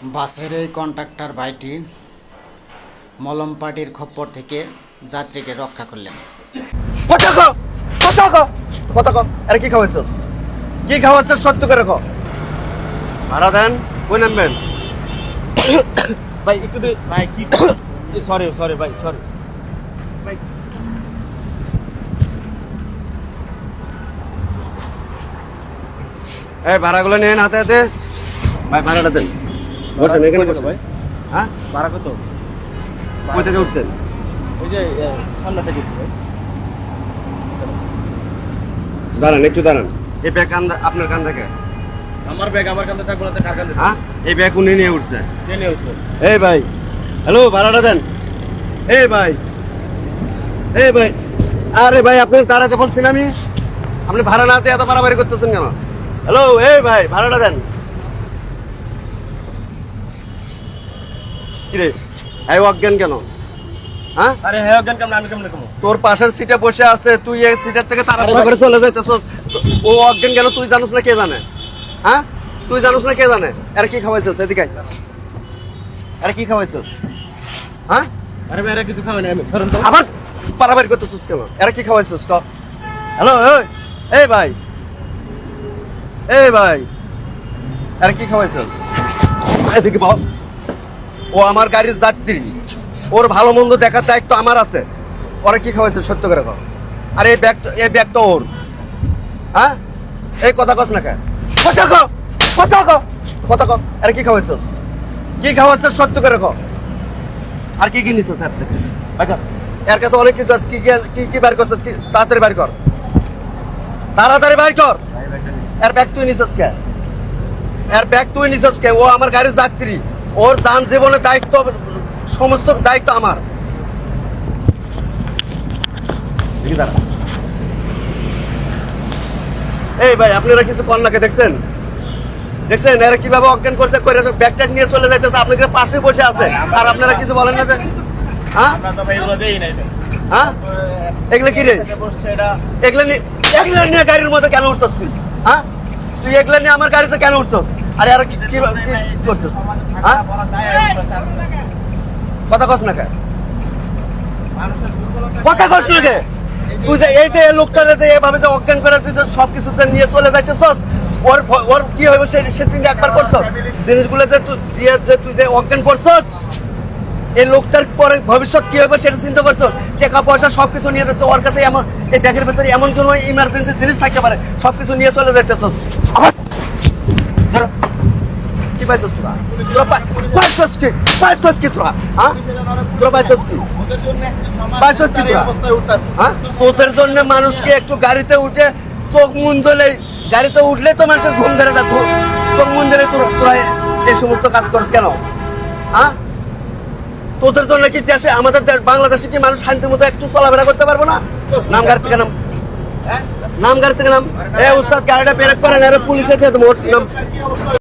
বাসের এই কন্ডাক্টর ভাইটি মলম পার্টির খপ্পর থেকে যাত্রীকে রক্ষা করলেন। আরে কি খাওয়াইছস? কি খাওয়াইছস সত্য করে কও। ভাড়া দেন, কই নামবেন? ভাই একটু দে ভাই, কি সরি ভাই, সরি ভাই। এই ভাড়াগুলো নেন হাতে হাতে। ভাই ভাড়াটা দেন। বসেন এখানে বসেন ভাই। হ্যাঁ ভাড়া কত? কই থেকে উঠছেন? ওই যে সামনে থেকে উঠছি ভাই। দাঁড়ান, একটু দাঁড়ান। এই ব্যাগ আপনার কান থেকে? আমার ব্যাগ আমার কাঁধে থাকবো না তো কার কাঁধে? হ্যাঁ, এই ব্যাগ উনি নিয়ে উঠছে। কে নিয়ে উঠছে? এই ভাই, হ্যালো, ভাড়াটা দেন। এই ভাই, এই ভাই, আরে ভাই আপনি দাঁড়াতে বলছেন আমি, আপনি ভাড়া না দিয়ে এত মারামারি করতেছেন কেন? হ্যালো, এই ভাই ভাড়াটা দেন। কিরে এই অজ্ঞান কেন? হ্যাঁ, আরে হ্যাঁ, অজ্ঞান কেমন? আমি কেমনে কমো? তোর পাশের সিটে বসে আছে, তুই এই সিটের থেকে তাড়াতাড়ি করে চলে যাইতেছস। ও অজ্ঞান কেন তুই জানোস না কে জানে? হ্যাঁ, তুই জানোস না কে জানে? আর কি খাওয়াইছস? এদিকে আয়। আর কি খাওয়াইছস? হ্যাঁ, আরে ভাই, এরা কিছু খাবে না। আমি ধরুন তো। আবার পারাবারি করতেছস কেন? আর কি খাওয়াইছস ক? হ্যালো, এই ভাই, এই ভাই, আর কি খাওয়াইছস? এদিকে বল। ও আমার গাড়ির যাত্রী, ওর ভালো মন্দ দেখার দায়িত্ব আমার আছে। ওরা কি খাওয়াইছে সত্য করে কর। আর এই ব্যাগ তো ওর। হ্যাঁ, এই কথা কস না কেন? কথা ক। আর কি খাওয়াইছস? কি খাওয়াইছস সত্য করে কর। আর কি কি নিছস স্যার থেকে? এর কাছে অনেক কিছু আছে। কি বের করছস? তাড়াতাড়ি বের কর, তাড়াতাড়ি বের কর। এর ব্যাগ তুই নিছস কে? এর ব্যাগ তুই নিছস কে? ও আমার গাড়ির যাত্রী, ওর যান জীবনের দায়িত্ব, সমস্ত দায়িত্ব আমার। এই ভাই, আপনারা কিছু কন্যাকে দেখছেন? এরা কিভাবে অজ্ঞান করছে, ব্যাগ ট্যাগ নিয়ে চলে যাইতেছে, আপনাকে পাশে বসে আছে, আর আপনারা কিছু বলেন না যে? হ্যাঁ, আমরা তো ভাই এগুলো দেই নাই। হ্যাঁ, এগুলো কি রে? এগুলো নিয়ে গাড়ির মধ্যে কেন উঠছস তুই? হ্যাঁ, তুই এগুলো নিয়ে আমার গাড়িতে কেন উঠছস? আরে আর কি করছিস? হ্যাঁ, কথা কস না কে? কথা কস না কে? তুই যে এই যে লোকটারে যে এভাবে যে অজ্ঞান করে তুই সবকিছু নিয়ে চলে যাইতেছস, ওর কি হইব সে চিন্তা একবার করছস? জিনিসগুলো যে তুই যে অজ্ঞান করছস, এই লোকটার পরে ভবিষ্যৎ কি হবে সেটা চিন্তা করছস? টাকা পয়সা সবকিছু নিয়ে যাচ্ছে ওর কাছে। এমন এই ব্যাগের ভেতরে এমন কোনো ইমার্জেন্সি জিনিস থাকতে পারে, সবকিছু নিয়ে চলে যাইতেছস। আবার কি পাইছস তোরা? পাইছস কি তোরা? হ্যাঁ, তোরা পাইছস কি? পাইছস কি তোরা? হ্যাঁ, তোদের জন্য মানুষকে একটু গাড়িতে উঠে চোখ মুঞ্জলে, গাড়িতে উঠলে তো মানুষের ঘুম ধরে যায়, চোখ মুঞ্জলে তোরা এই সমস্ত কাজ করছ কেন? হ্যাঁ, তোদের জন্য কি দেশে, আমাদের বাংলাদেশে কি মানুষ শান্তি মতো একটু চলাফেরা করতে পারবো না? নাম গাড়ি থেকে নাম, নাম গাড়ি থেকে নাম। উস্তাদ গাড়িটা ব্রেক করেন, পুলিশে দিয়ে দেবো।